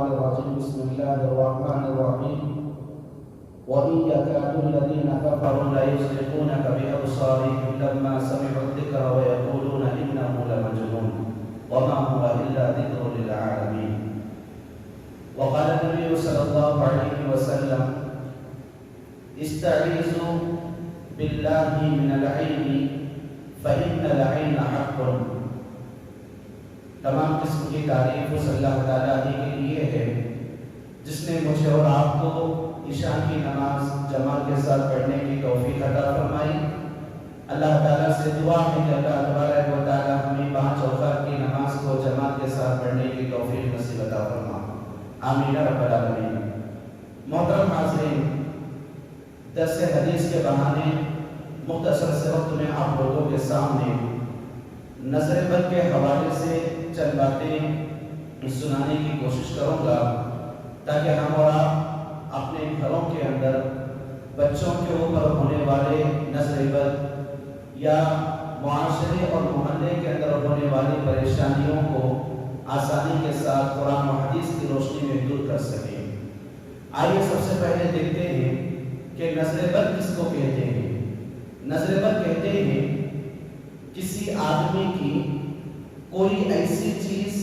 الشيطان الرجيم بسم الله الرحمن الرحيم وإن يكاد الذين كفروا ليزلقونك بأبصارهم لما سمعوا الذكر ويقولون إنه لمجنون وما هو إلا ذكر للعالمين. وقال النبي صلى الله عليه وسلم استعيذوا بالله من العين فإن العين حق. تمام قسم کی تعریف اس اللہ تعالیٰ ہی کے لیے ہے جس نے مجھے اور آپ کو عشاء کی نماز جماعت کے ساتھ پڑھنے کی توفیق عطا فرمائی. اللہ تعالیٰ سے دعا ہے کہ اللہ تبارک و تعالیٰ ہمیں 5 اوقات کی نماز کو جماعت کے ساتھ پڑھنے کی توفیق نصیب عطا فرما. آمین رب العالمین. محترم حاضرین، درس حدیث کے بہانے مختصر سے وقت میں آپ لوگوں کے سامنے نظر بد کے حوالے سے چند باتیں سنانے کی کوشش کروں گا تاکہ ہم اور آپ اپنے گھروں کے اندر بچوں کے اوپر ہونے والے نظر بد یا معاشرے اور محلے کے اندر ہونے والی پریشانیوں کو آسانی کے ساتھ قرآن و حدیث کی روشنی میں دور کر سکیں. آئیے سب سے پہلے دیکھتے ہیں کہ نظر بد کس کو کہتے ہیں. نظر بد کہتے ہیں کسی آدمی کی کوئی ایسی چیز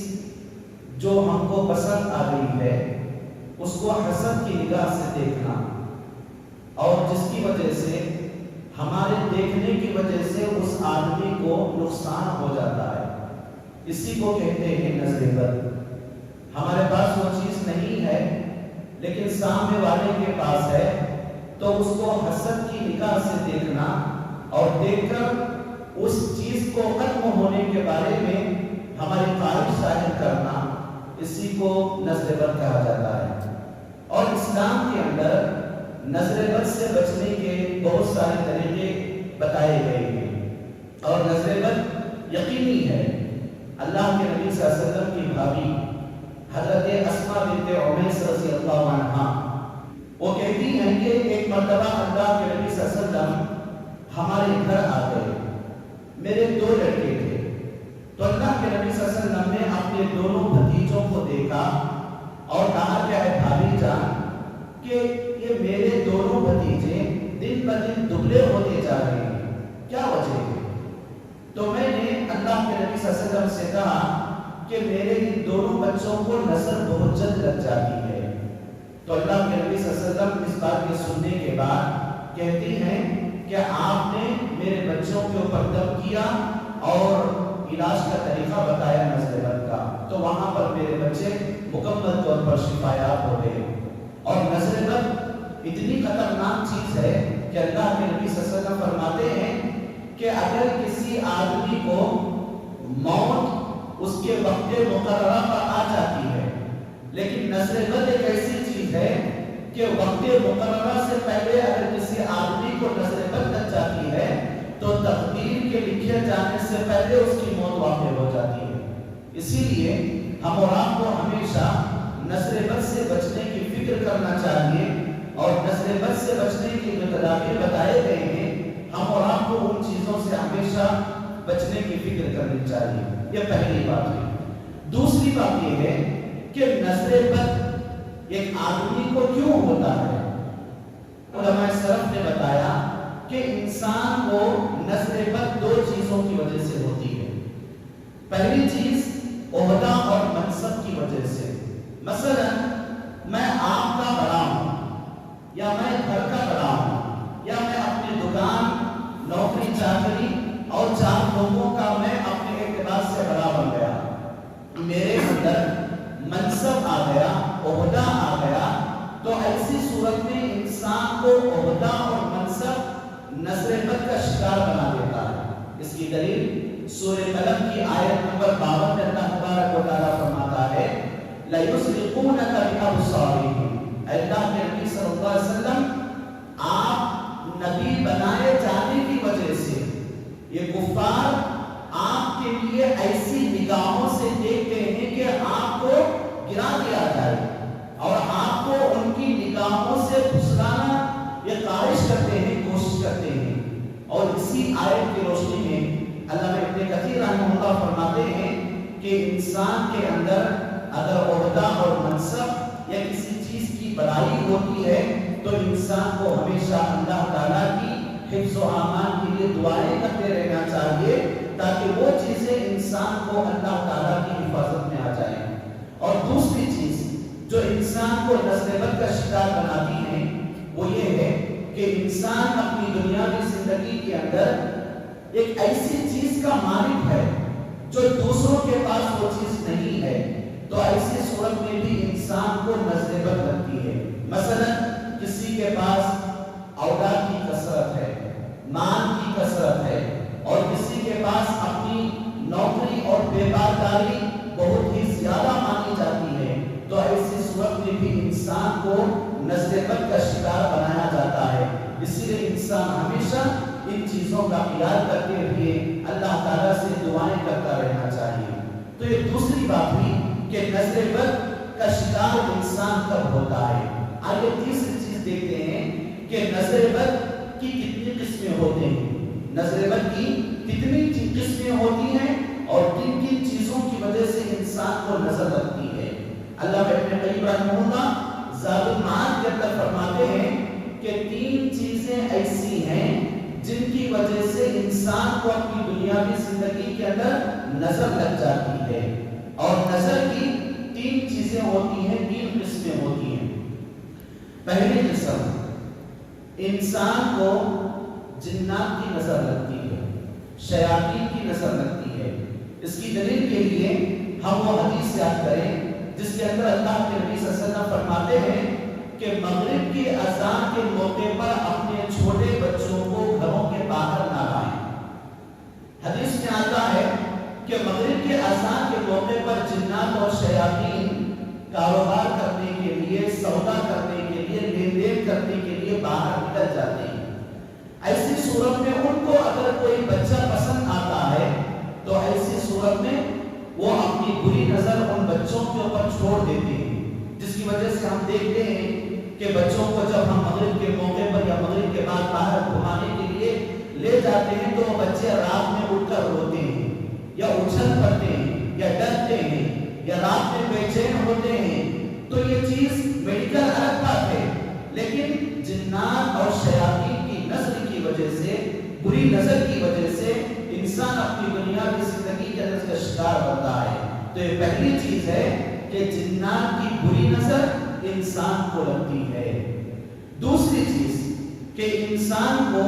جو ہم کو پسند آ گئی ہے اس کو حسد کی نگاہ سے دیکھنا اور جس کی وجہ سے ہمارے دیکھنے کی وجہ سے اس آدمی کو نقصان ہو جاتا ہے. اسی کو کہتے ہیں نظر بد. ہمارے پاس وہ چیز نہیں ہے لیکن سامنے والے کے پاس ہے تو اس کو حسد کی نگاہ سے دیکھنا اور دیکھ کر اس چیز کو ختم ہونے کے بارے میں ہماری خواہش ظاہر کرنا، اسی کو نظر بد کہا جاتا ہے. اور اسلام کے اندر نظر بد سے بچنے کے بہت سارے طریقے بتائے گئے ہیں اور نظر بد یقینی ہے. اللہ کے نبی صلی اللہ علیہ وسلم کی بھابی حضرت اسماء بنت عمیس رضی اللہ عنہا وہ کہتی ہیں کہ ایک مرتبہ اللہ کے نبی صلی اللہ علیہ وسلم ہمارے گھر آ گئے. میرے 2 لڑکے تھے تو اللہ کے نبی صلی اللہ علیہ وسلم نے اپنے دونوں بھتیجوں کو دیکھا اور کہا کہ اے بھابی جان کہ یہ میرے دونوں بھتیجے دن بدن دبلے ہوتے جا رہے ہیں، کیا وجہ ہے؟ تو میں نے اللہ کے نبی صلی اللہ علیہ وسلم سے کہا کہ میرے ان دونوں بچوں کو نظر بہت جلد لگ جاتی ہے. تو اللہ کے نبی صلی اللہ علیہ وسلم اس بات کے سننے کے بعد کہتی ہیں کہ آپ نے میرے بچوں کے اوپر دم کیا اور علاج کا طریقہ بتایا نظر بد کا، تو وہاں پر میرے بچے مکمل طور پر شفایاب ہو گئے. اور نظر بد اتنی خطرناک چیز ہے کہ اللہ کے نبی صلی اللہ علیہ وسلم فرماتے ہیں کہ اگر کسی آدمی کو موت اس کے وقت مقررہ پر آ جاتی ہے لیکن نظر بد ایک ایسی چیز ہے کہ وقت مقررہ سے پہلے اگر کسی آدمی کو نظر بد لگ جاتی ہے تو تقدیر کے لکھے جانے سے پہلے اس کی موت واقع ہو جاتی ہے. اسی لیے ہم اور آپ کو ہمیشہ نظر بد سے بچنے کی فکر کرنا چاہیے اور نظر بد سے بچنے کے جو تدابیر بتائے گئے ہیں ہم اور آپ کو ان چیزوں سے ہمیشہ بچنے کی فکر کرنی چاہیے. یہ پہلی بات ہے. دوسری بات یہ ہے کہ نظر بد ایک آدمی کو کیوں ہوتا ہے. علماء سلف نے بتایا کہ انسان کو نظر بد 2 چیزوں کی وجہ سے ہوتی ہے. پہلی چیز عہدہ اور منصب کی وجہ سے. مثلا میں آپ کا بڑا ہوں یا میں گھر کا بڑا ہوں یا میں اپنی دکان نوکری چاکری اور 4 لوگوں کا میں اپنے اعتبار سے بڑا بن گیا، میرے اندر منصب آ گیا، عہدہ آ گیا، تو ایسی صورت میں انسان کو عہدہ اور منصب نظر بد کا شکار بنا دیتا ہے. اس کی دلیل سورہ قلم کی آیت نمبر 52 میں اللہ تبارک و تعالیٰ فرماتا ہے لَيُزْلِقُونَكَ بِأَبْصَارِهِمْ. اللہ کے نبی صلی اللہ علیہ وسلم آپ نبی بنائے جانے کی وجہ سے یہ کفار آپ کے لیے ایسی نگاہوں سے دیکھتے ہیں کہ آپ کو گرا دیا جائے اور آپ کو ان کی نگاہوں سے پھسلانا یہ خواہش کرتے ہیں، کوشش کرتے ہیں. اور اسی آیت کی روشنی میں علامہ ابن کثیر رحمہ اللہ فرماتے ہیں کہ انسان کے اندر اگر عہدہ اور منصب انسان کو ہمیشہ اللہ تعالیٰ کی حفظ و امان کے لیے دعائیں کرتے رہنا چاہیے تاکہ وہ چیزیں انسان کو اللہ تعالیٰ کی حفاظت میں آ جائیں۔ اور دوسری چیز جو انسان کو نسل بد کا شکار بناتی ہے وہ یہ ہے کہ انسان اپنی دنیاوی زندگی کے اندر ایک ایسی چیز کا مالک ہے جو دوسروں کے پاس وہ چیز نہیں ہے، تو ایسی صورت میں بھی انسان کو نسل بد لگتی ہے۔ مثلا کسی کے پاس اولاد کی کثرت ہے، مال کی کثرت ہے، اور کسی کے پاس اپنی نوکری اور بیکارداری بہت ہی زیادہ مانی جاتی ہے، تو ایسی صورت میں بھی انسان کو نسل بد کا شکار بنایا جاتا ہے۔ اسی لیے انسان ہمیشہ ان چیزوں کا خیال کرتے ہوئے اللہ تعالیٰ سے دعائیں کرتا رہنا چاہیے۔ تو یہ دوسری بات ہوئی کہ نسل بد کا شکار انسان کب ہوتا ہے۔ آگے تیسری چیز دیکھتے ہیں کہ نسل بد کی کتنی قسمیں ہوتے ہیں، نسل بد کی کتنی قسمیں ہوتی ہیں اور کن کن چیزوں کی وجہ سے انسان کو نظر لگتی ہے۔ اللہ ابن قیم رحمہ اللہ زاد المعاد کے اندر فرماتے ہیں کہ 3 چیزیں ایسی ہیں جن کی وجہ سے انسان کو اپنی دنیاوی زندگی کے اندر نظر لگ جاتی ہے، اور نظر کی 3 چیزیں ہوتی ہیں، 3 قسمیں ہوتی ہیں۔ پہلی قسم، انسان کو جنات کی نظر لگتی ہے، شیاطین کی نظر لگتی ہے۔ اس کی دلیل کے لیے ہم وہ حدیث یاد کریں جس کے اندر اللہ کے نبی صلی اللہ علیہ وسلم فرماتے ہیں کہ مغرب کی اذان کے موقع پر اپنے چھوٹے بچوں کو گھروں کے باہر نہ لائیں۔ حدیث میں آتا ہے کہ مغرب کے اذان کے موقع پر جنات اور شیاطین کاروبار کرنے کے لیے، سودا کرنے کے لیے، لین دین کرنے کے لیے باہر نکل جاتے ہیں۔ ایسی صورت میں ان کو اگر کوئی بچہ پسند آتا ہے تو ایسی صورت میں وہ اپنی بری نظر ان بچوں کے اوپر چھوڑ دیتے ہیں، جس کی وجہ سے ہم دیکھتے ہیں کہ بچوں کو جب ہم مغرب کے موقع پر یا مغرب کے بعد باہر گھمانے کے لیے لے جاتے ہیں تو وہ بچے رات میں اٹھ کر روتے ہیں یا اچھل پڑتے ہیں یا ڈرتے ہیں یا رات میں بے چین ہوتے ہیں۔ تو یہ چیز میڈیکل الگ بات ہے، لیکن جنات اور شیاطین کی نظر کی وجہ سے، بری نظر کی وجہ سے انسان اپنی دنیاوی زندگی کے اندر کا شکار بنتا ہے۔ تو یہ پہلی چیز ہے کہ جنات کی بری نظر انسان کو لگتی ہے۔ دوسری چیز کہ انسان کو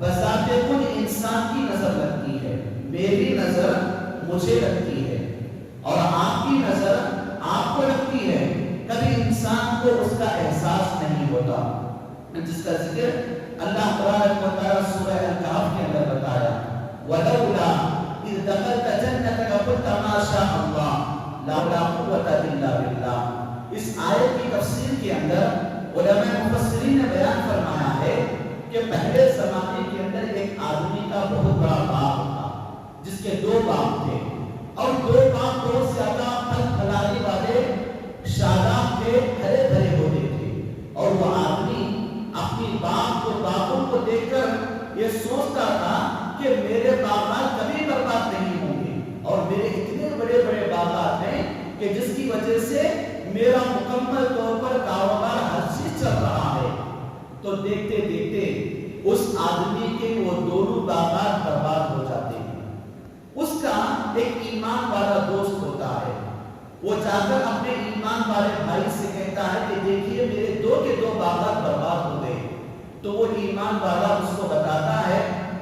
بذات خود انسان کی نظر لگتی ہے، میری نظر مجھے لگتی ہے اور آپ کی نظر آپ کو لگتی ہے، کبھی انسان کو اس کا احساس نہیں ہوتا، جس کا ذکر اللہ تبارک و تعالی سورہ الکہف کے اندر بتایا، وَلَوْلَا إِذْ دَخَلْتَ جَنَّتَكَ قُلْتَ مَا شَاءَ اللَّهُ لَا قُوَّةَ إِلَّا بِاللَّهِ۔ اس آیت کی تفسیر کے اندر علماء مفسرین نے بیان فرمایا ہے کہ پہلے زمانے کے اندر ایک آدمی کا بہت بڑا باغ تھا جس کے 2 باغ تھے، اور 2 باغ بہت زیادہ پھل پھلانے والے شاداب تھے، ہرے بھرے ہوتے تھے، اور وہ آدمی اپنی باغوں کو دیکھ کر یہ سوچتا تھا کہ میرے باغات کبھی برباد نہیں ہوں گے، اور میرے اتنے بڑے بڑے باغات ہیں کہ جس کی وجہ سے میرا مکمل طور پر کاروبار ہر چیز چل رہا ہے۔ تو دیکھتے دیکھتے اس آدمی کے وہ دونوں باغات برباد ہو جاتے ہیں۔ اس کا ایک ایمان والا دوست ہوتا ہے، وہ جا کر اپنے ایمان والے بھائی سے کہتا ہے کہ دیکھیے میرے 2 کے 2 باغات برباد ہو گئے۔ تو وہ ایمان والا اس کو بتاتا ہے،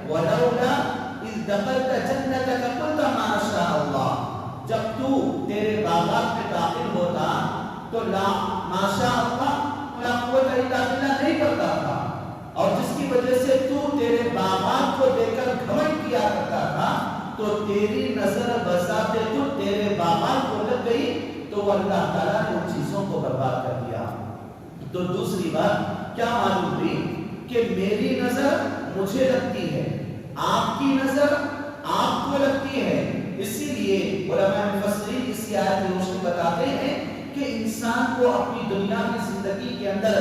وَلَوْلَا إِذْ دَخَلْتَ جَنَّتَكَ قُلْتَ مَا شَاءَ اللَّهُ، جب تو تیرے باغات میں داخل ہوتا تو لا ماشاء اللہ لا قوت الا باللہ نہیں کرتا تھا، اور جس کی وجہ سے تو تیرے باغات کو دیکھ کر گھمنڈ کیا کرتا تھا، تو تیری نظر بذات خود تیرے باغات کو لگ گئی تو اللہ تعالیٰ نے ان چیزوں کو برباد کر دیا۔ تو دوسری بات کیا معلوم ہوئی کہ میری نظر مجھے لگتی ہے، آپ کی نظر آپ کو لگتی ہے۔ اسی لیے علماء مفسرین اس آیت کی روشنی بتاتے ہیں کہ انسان کو اپنی دنیاوی زندگی کے اندر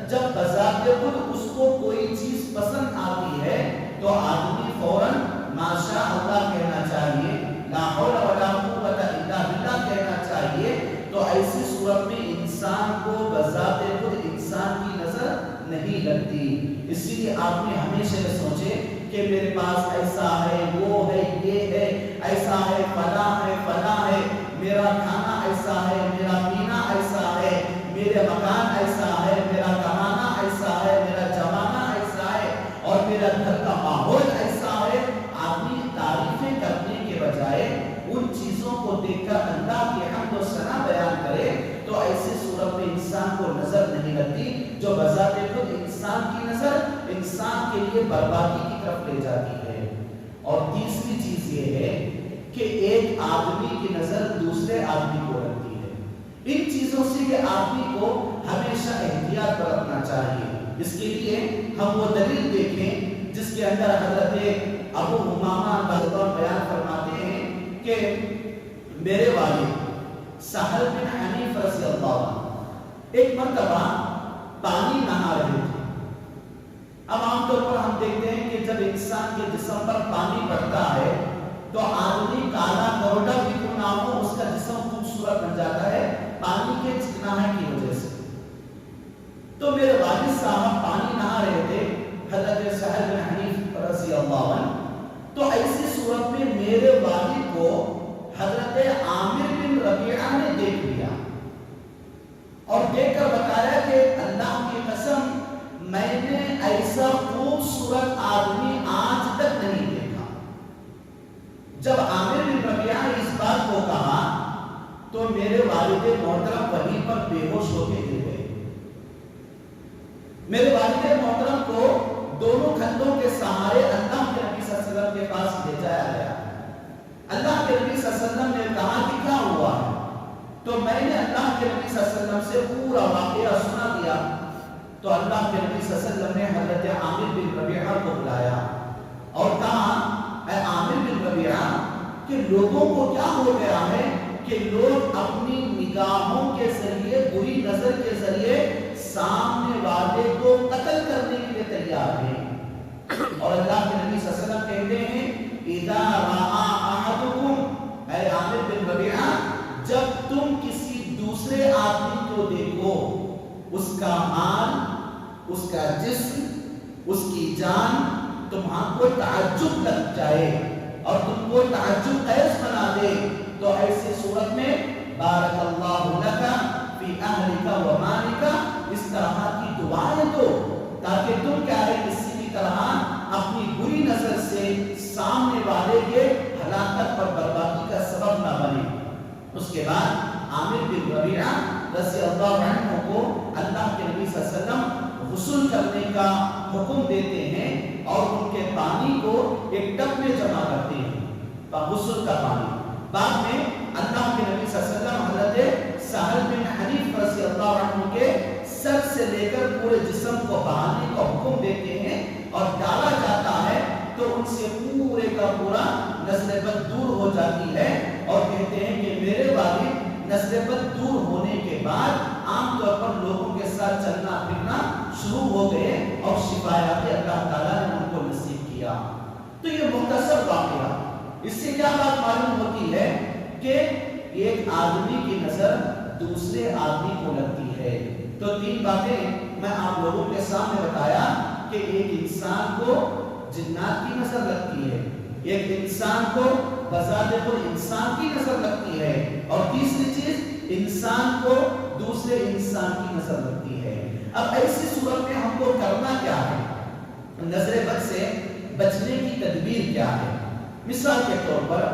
جب بذات خود اس کو کوئی چیز پسند آتی ہے تو آدمی فوراً ماشاء اللہ کہنا چاہیے، لا حول ولا قوت الا باللہ کہنا چاہیے۔ تو ایسی صورت میں انسان کو بذات خود انسان کی نظر نہیں لگتی. اسی لیے آپ نے ہمیشہ یہ سوچے کہ میرے پاس ایسا ہے، وہ ہے، یہ ہے، ایسا ہے، فلاں ہے، فلاں ہے، میرا کھانا ایسا ہے، میرا پینا ایسا ہے، میرے مکان ایسا ہے، میرا کمانا ایسا ہے، میرا جمانا ایسا ہے، اور میرا گھر کا ماحول ایسا ہے. آدمی تعریفیں کرنے کے بجائے ان چیزوں کو دیکھ کر اللہ کی حمد و ثنا بیان کرے تو ایسی صورت میں انسان کو نظر نہیں لگتی، جو بذات خود انسان کی نظر انسان کے لیے بربادی کی طرف لے جاتی ہے. اور تیسری چیز یہ ہے کہ ایک آدمی کی نظر دوسرے آدمی کو لگتی ہے. ان چیزوں سے یہ آدمی کو ہمیشہ احتیاط برتنا چاہیے. اس کے لیے ہم وہ دلیل دیکھیں جس کے اندر حضرت ابو امامہ بیان فرماتے ہیں کہ میرے والد سہل بن حنیف رضی اللہ عنہ ایک مرتبہ پانی نہا رہے تھے. اب عام طور پر ہم دیکھتے ہیں کہ جب انسان کے جسم پر پانی پڑتا ہے تو آدمی کالا کروڑا بھی کیوں نہ ہو اس کا جسم خوبصورت بن جاتا ہے پانی کے چکناہٹ کی وجہ سے. تو میرے والد صاحب پانی نہا رہے تھے حضرت سہل بن حنیف رضی اللہ عنہ. تو ایسی صورت میں میرے والد کو حضرت عامر بن ربیعہ نے دیکھ لیا اور دیکھ کر بتایا کہ اللہ کی قسم میں نے ایسا خوبصورت آدمی آج تک نہیں دیکھا. جب عامر بن ربیعہ نے اس بات کو کہا تو میرے والد محترم وہیں پر بے ہوش ہو کے گر گئے. میرے والد محترم کو دونوں کندھوں کے سہارے اللہ کے نبی صلی اللہ علیہ وسلم کے پاس لے جایا گیا. اللہ کے نبی صلی اللہ علیہ وسلم نے کہا کہ کیا ہوا ہے؟ تو میں نے اللہ کے نبی صلی اللہ علیہ وسلم سے پورا واقعہ سنا دیا. تو اللہ کے نبی صلی اللہ علیہ وسلم نے حضرت عامر بن ربیعہ کو بلایا اور کہا اے عامر بن ربیعہ کہ لوگوں کو کیا ہو گیا ہے کہ لوگ اپنی نگاہوں کے ذریعے بری نظر کے ذریعے سامنے والے کو قتل کرنے کے لیے تیار ہیں. اور اللہ کے نبی صلی اللہ علیہ وسلم کہتے ہیں اذا راى احدكم اے عامر بن ربیعہ جب تم کسی دوسرے آدمی کو دیکھو اس کا مال، اس کا جسم، اس کی جان تمہارا کو تعجب لگ جائے اور تم کو تعجب ایس بنا دے تو ایسی صورت میں بارک اللہ لک فی اہلک و مالک اس طرح کی دعائیں دو تاکہ تم کیا ہے کسی بھی طرح اپنی بری نظر سے سامنے والے کے ہلاکت پر بربادی کا سبب نہ بنے. اس کے بعد عامر بن ربیعہ رضی اللہ عنہ کو اللہ کے نبی صلی اللہ علیہ وسلم غسل کرنے کا حکم دیتے ہیں اور ان کے پانی کو ایک ٹب میں جمع کرتے ہیں غسل کا پانی. بعد میں اللہ کے نبی صلی اللہ علیہ وسلم حضرت سہل بن حنیف رضی اللہ عنہ کے سر سے لے کر پورے جسم کو بہانے کا حکم دیتے ہیں اور ڈالا جاتا ہے تو ان سے پورے کا پورا نسل بد دور ہو جاتی ہے. اور کہتے ہیں کہ میرے والد نسل بد دور ہونے کے بعد عام طور پر لوگوں کے ساتھ چلنا پھرنا شروع ہو گئے اور شفایات اللہ تعالیٰ نے ان کو نصیب کیا. تو یہ مختصر واقعہ اس سے کیا بات معلوم ہوتی ہے کہ ایک آدمی کی نظر دوسرے آدمی کو لگتی ہے. تو تین باتیں میں آپ لوگوں کے سامنے بتایا کہ ایک انسان کو جنات کی نظر لگتی ہے، ایک انسان کو بذات خود انسان کی نظر لگتی ہے، اور تیسری چیز انسان کو دوسرے انسان کی نظر لگتی ہے. اب ایسی صورت میں ہم کو کرنا کیا ہے؟ نظر بد سے بچنے کی تدبیر کیا ہے؟ مثال کے طور پر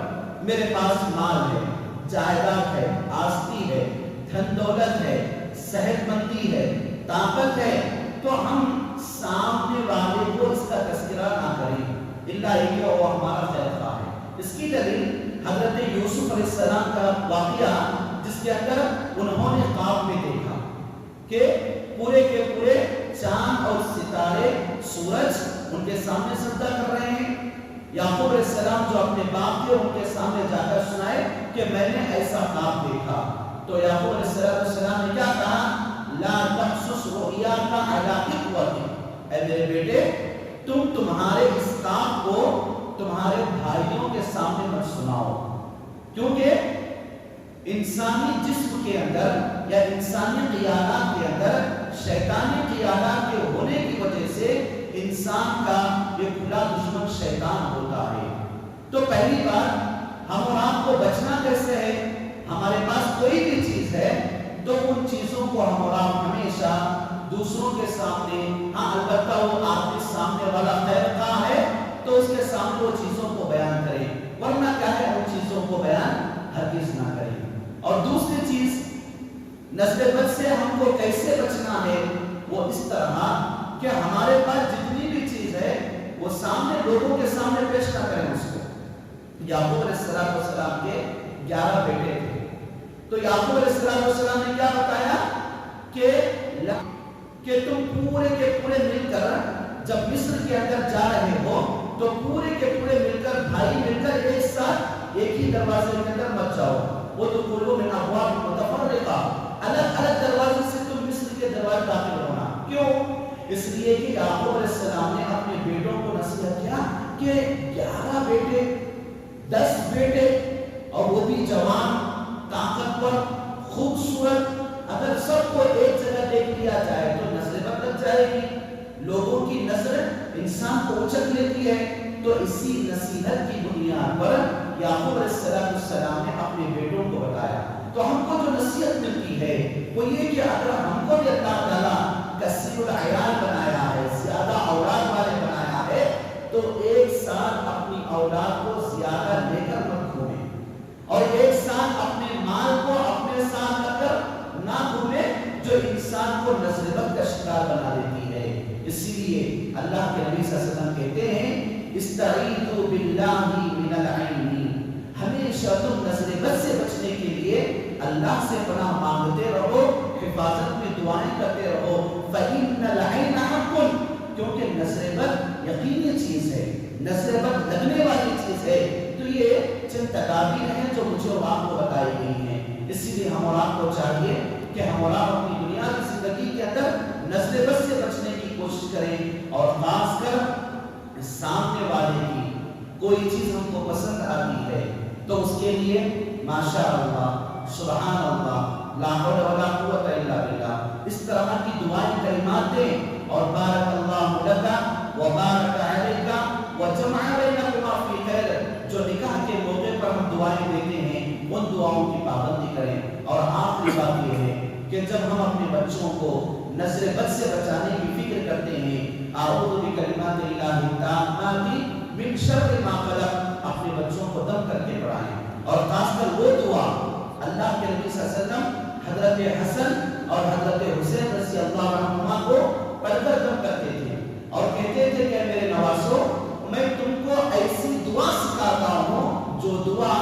میرے پاس مال ہے، جائیداد ہے، آستی ہے، دھن دولت ہے، صحت مندی ہے، طاقت ہے، تو ہم سامنے والے کو اس کا تذکرہ نہ کریں الا یہ کہ وہ ہمارا خیر خواہ ہے. اس کی دلیل حضرت یوسف علیہ السلام کا واقعہ جس کے اندر انہوں نے خواب میں دیکھا کہ پورے کے پورے چاند اور ستارے، سورج ان کے سامنے سجدہ کر رہے ہیں. یعقوب علیہ السلام جو اپنے باپ تھے ان کے سامنے جا کر سنائے کہ میں نے ایسا خواب دیکھا. تو یعقوب علیہ السلام نے کیا کہا؟ لا تقصص رؤیاک علی اخوتک، اے میرے بیٹے تم تمہارے اس خواب کو تمہارے بھائیوں کے سامنے مت سناؤ، کیونکہ انسانی جسم کے اندر یا انسانی خیالات کے اندر شیطانی قیادات کے ہونے کی وجہ سے انسان کا یہ کھلا دشمن شیطان ہوتا ہے۔ تو پہلی بات ہم اور آپ کو بچنا کیسے ہے؟ ہمارے پاس کوئی بھی چیز ہے تو ان چیزوں کو ہم اور آپ ہمیشہ دوسروں کے سامنے، ہاں البتہ وہ آپ کے سامنے والا خیر خواہ ہے تو اس کے سامنے وہ چیزوں کو بیان کریں، ورنہ کیا ہے ان چیزوں کو بیان ہرگز نہ کریں۔ اور دوسری چیز، نظر بد سے ہم کو کیسے بچنا ہے؟ وہ اس طرح کہ ہمارے پاس جتنی بھی چیز ہے وہ سامنے لوگوں کے سامنے پیش نہ کریں اس کو۔ یعقوب علیہ السلام کے 11 بیٹے تھے، تو یعقوب علیہ السلام نے کیا بتایا کہ تم پورے کے پورے مل کر جب مصر کے اندر جا رہے ہو تو پورے کے پورے مل کر بھائی مل کر ایک ساتھ ایک ہی دروازے کے اندر مت جاؤ، وہ تو کلو من ابواب متفرقہ، الگ الگ دروازے سے تم مصر کے دروازے داخل ہونا۔ کیوں؟ اس لیے کہ یعقوب علیہ السلام نے اپنے بیٹوں کو نصیحت کیا کہ 11 بیٹے، 10 بیٹے، اور وہ بھی جوان، طاقتور، خوبصورت، اگر سب کو ایک جگہ دیکھ لیا جائے تو نظر بد لگ جائے گی، لوگوں کی نظر انسان کو اچک لیتی ہے۔ تو اسی نصیحت کی بنیاد پر یعقوب علیہ السلام نے اپنے بیٹوں کو بتایا۔ تو ہم کو جو نصیحت ملتی ہے وہ یہ کہ اگر ہم کو بھی اللہ تعالیٰ کثیر العیال بنایا ہے، زیادہ اولاد والے بنایا ہے، تو ایک ساتھ اپنی اولاد کو زیادہ لے کر مت گھومیں، اور ایک ساتھ اپنے مال کو اپنے ساتھ رکھ کر نہ گھومیں، جو انسان کو نظر بد کا شکار بنا دیتی ہے۔ اسی لیے اللہ کے نبی صلی اللہ علیہ وسلم کہتے ہیں استعیذوا باللہ من العین، ہمیشہ تم نظر بد سے بچنے کے لیے اللہ سے پناہ مانگتے رہو، حفاظت میں دعائیں کرتے رہو۔ فإن العین حق، کیونکہ نظر بد یقینی چیز ہے، نظر بد لگنے والی چیز ہے۔ تو یہ چند تدابیر ہیں جو مجھے اور آپ کو بتائی گئی ہیں، اسی لیے ہم اور آپ کو چاہیے کہ ہم اور آپ اپنی دنیا کی زندگی کے اندر نظر بد سے بچنے کی کوشش کریں، اور خاص کر سامنے والے کی کوئی چیز ہم کو پسند آتی ہے تو اس کے لیے ماشاء اللہ، سبحان اللہ، لا حول ولا قوت الا باللہ، اس طرح کی دعائیں کلمات دیں، اور بارک اللہ لک وبارک علیک وجمع بینکما فی خیر، جو نکاح کے موقع پر ہم دعائیں دیتے ہیں ان دعاؤں کی پابندی کریں۔ اور آخری بات یہ ہے کہ جب ہم اپنے بچوں کو نظر بد سے بچانے کی فکر کرتے ہیں، اعوذ بکلمات اللہ التامات من شر ما خلق، اپنے بچوں کو دم کر کے پڑھائیں، اور خاص کر وہ دعا اللہ کے نبی صلی اللہ علیہ وسلم حضرت حسن اور حضرت حسین رضی اللہ عنہما کو پڑھ کر دم کرتے تھے، اور کہتے تھے کہ میرے نوازو، میں تم کو ایسی دعا سکھاتا ہوں جو دعا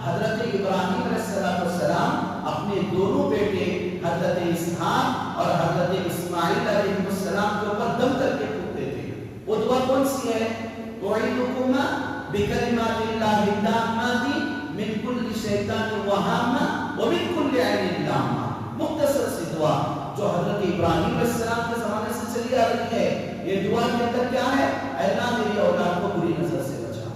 حضرت ابراہیم علیہ السلام اپنے دونوں بیٹے حضرت اسحاق اور حضرت اسماعیل علیہ السلام کے اوپر دم کر کے پوچھتے تھے۔ وہ دعا کون سی ہے؟ اعیذکما بکلمات اللہ التامات من کل شیطان وہامہ ومن کل عین لامہ، مختصر سی دعا جو حضرت ابراہیم علیہ السلام کے زمانے سے چلی آ رہی ہے۔ یہ دعا کے اندر کیا ہے؟ اے اللہ میری اولاد کو بری نظر سے بچا،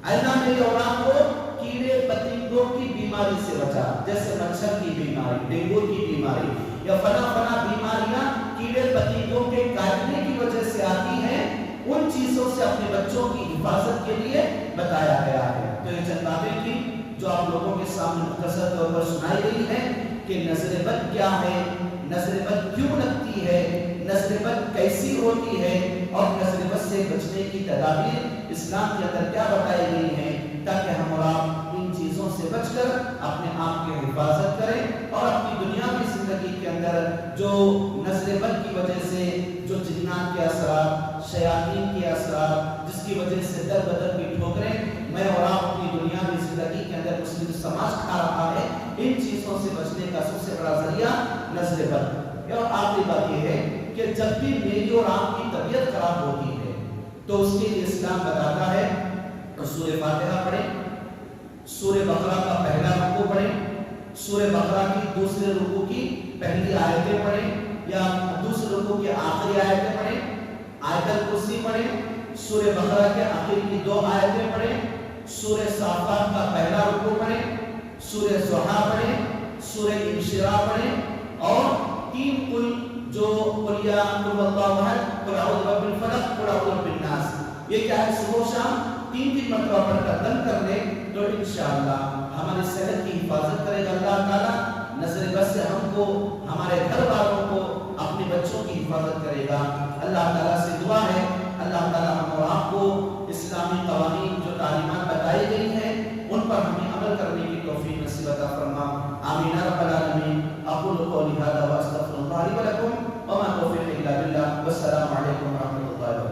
اے اللہ میری اولاد کو کیڑے پتنگوں کی بیماری سے بچا، جیسے مچھر کی بیماری، ڈینگو کی بیماری، یا فنا بیماریاں کیڑے پتنگوں کے کاٹنے کی وجہ سے آتی ہیں، ان چیزوں سے اپنے بچوں کی حفاظت کے لیے بتایا گیا ہے۔ تو یہ چند باتیں تھیں جو آپ لوگوں کے سامنے مختصر طور پر سنائی گئی ہیں کہ نظر بد کیا ہے، نظر بد کیوں لگتی ہے، نظر بد کیسی ہوتی ہے، اور نظر بد سے بچنے کی تدابیر اسلام کے اندر کیا بتائی گئی ہیں، تاکہ ہم اور آپ ان چیزوں سے بچ کر اپنے آپ کی حفاظت کریں، اور اپنی دنیا کی زندگی کے اندر جو نظر بد کی وجہ سے جو جنات کے اثرات، شیاطین کے اثرات، جس کی وجہ سے در بدر کی ٹھوکریں میں اور آپ اپنی دنیا کی زندگی کے اندر مسلم سماج کھا رہا ہے، ان چیزوں سے بچنے کا سب سے بڑا ذریعہ نظر بد۔ اور آخری بات یہ ہے کہ جب بھی میری اور آپ کی طبیعت خراب ہوتی ہے تو اس کے لیے اسلام بتاتا ہے سورہ فاتحہ پڑھیں، سورہ بقرہ کا پہلا رکوع پڑھیں، سورہ بقرہ کی دوسرے رکوع کی پہلی آیتیں پڑھیں، یا دوسرے رکوع کی آخری آیتیں پڑھیں، آیت الکرسی پڑھیں، سورہ بقرہ کے آخر کی 2 آیتیں پڑھیں، سورہ صافات کا پہلا رکوع پڑھیں، سورہ ضحیٰ پڑھیں، سورہ انشراح پڑھیں، اور 3 قل جو قل یا قل اللہ احد، قل اعوذ برب الفلق، قل اعوذ برب الناس، یہ کیا ہے صبح و شام 3 مرتبہ پڑھ کر دم کر لیں تو انشاءاللہ ہماری صحت کی حفاظت کرے گا اللہ تعالیٰ، نظر بد سے ہم کو، ہمارے گھر والوں کو، اپنے بچوں کی حفاظت کرے گا۔ اللہ تعالیٰ سے دعا ہے اللہ تعالیٰ ہم اور آپ کو اسلامی قوانین جو تعلیمات بتائی گئی ہیں ان پر ہمیں عمل کرنے کی توفیق نصیب عطا فرما، آمین رب العالمین۔ اقول قولی ھذا واستغفر اللہ لی ولکم وما توفیقی الا باللہ، والسلام علیکم ورحمۃ اللہ وبرکاتہ۔